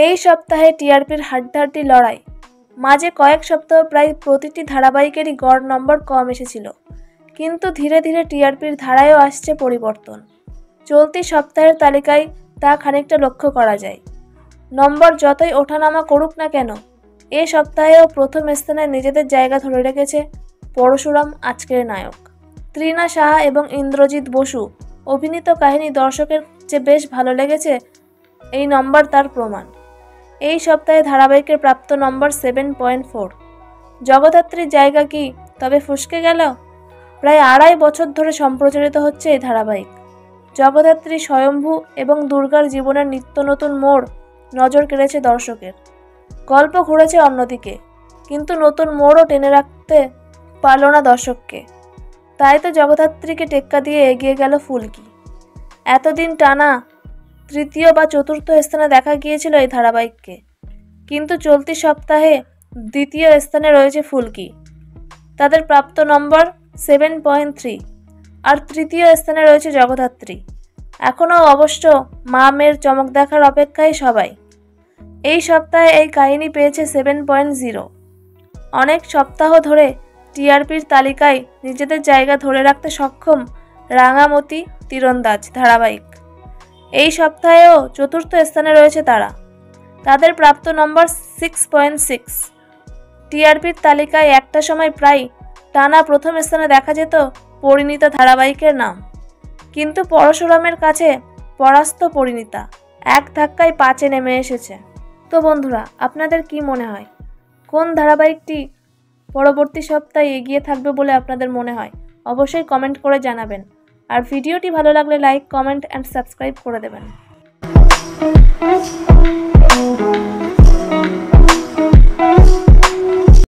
এই সপ্তাহে টিআরপির হাড্ডাহাড্ডি লড়াই। মাঝে কয়েক সপ্তাহ প্রায় প্রতিটি ধারাবাহিকেরই গড় নম্বর কম এসেছিল, কিন্তু ধীরে ধীরে টিআরপির ধারায়ও আসছে পরিবর্তন। চলতি সপ্তাহের তালিকায় তা খানিকটা লক্ষ্য করা যায়। নম্বর যতই ওঠানামা করুক না কেন, এ সপ্তাহেও প্রথম স্থানে নিজেদের জায়গা ধরে রেখেছে পরশুরাম আজকের নায়ক। তৃণা সাহা এবং ইন্দ্রজিৎ বসু অভিনীত কাহিনী দর্শকের যে বেশ ভালো লেগেছে, এই নম্বর তার প্রমাণ। এই সপ্তাহে ধারাবাহিকের প্রাপ্ত নম্বর 7.4। জগদ্ধাত্রীর জায়গা কি তবে ফসকে গেল? প্রায় 2.5 বছর ধরে সম্প্রচারিত হচ্ছে এই ধারাবাহিক। জগদ্ধাত্রী, স্বয়ম্ভু এবং দুর্গার জীবনের নিত্য নতুন মোড় নজর কেড়েছে দর্শকের। গল্প ঘুরেছে অন্যদিকে, কিন্তু নতুন মোড়ও টেনে রাখতে পারল না দর্শককে। তাই তো জগদ্ধাত্রীকে টেক্কা দিয়ে এগিয়ে গেল ফুলকি। এতদিন টানা তৃতীয় বা চতুর্থ স্থানে দেখা গিয়েছিল এই ধারাবাহিককে, কিন্তু চলতি সপ্তাহে দ্বিতীয় স্থানে রয়েছে ফুলকি। তাদের প্রাপ্ত নম্বর 7.3, আর তৃতীয় স্থানে রয়েছে জগদ্ধাত্রী। এখনও অবশ্য মা মেয়ের চমক দেখার অপেক্ষায় সবাই। এই সপ্তাহে এই কাহিনী পেয়েছে 7.0। অনেক সপ্তাহ ধরে টিআরপির তালিকায় নিজেদের জায়গা ধরে রাখতে সক্ষম রাঙামতি তীরন্দাজ ধারাবাহিক। এই সপ্তাহেও চতুর্থ স্থানে রয়েছে তারা। তাদের প্রাপ্ত নম্বর 6.6। টিআরপির তালিকায় একটা সময় প্রায় টানা প্রথম স্থানে দেখা যেত পরিণীতা ধারাবাহিকের নাম, কিন্তু পরশুরামের কাছে পরাস্ত পরিণীতা এক ধাক্কায় 5-এ নেমে এসেছে। তো বন্ধুরা, আপনাদের কি মনে হয়, কোন ধারাবাহিকটি পরবর্তী সপ্তাহে এগিয়ে থাকবে বলে আপনাদের মনে হয়? অবশ্যই কমেন্ট করে জানাবেন। আর ভিডিওটি ভালো লাগলে লাইক, কমেন্ট অ্যান্ড সাবস্ক্রাইব করে দেবেন।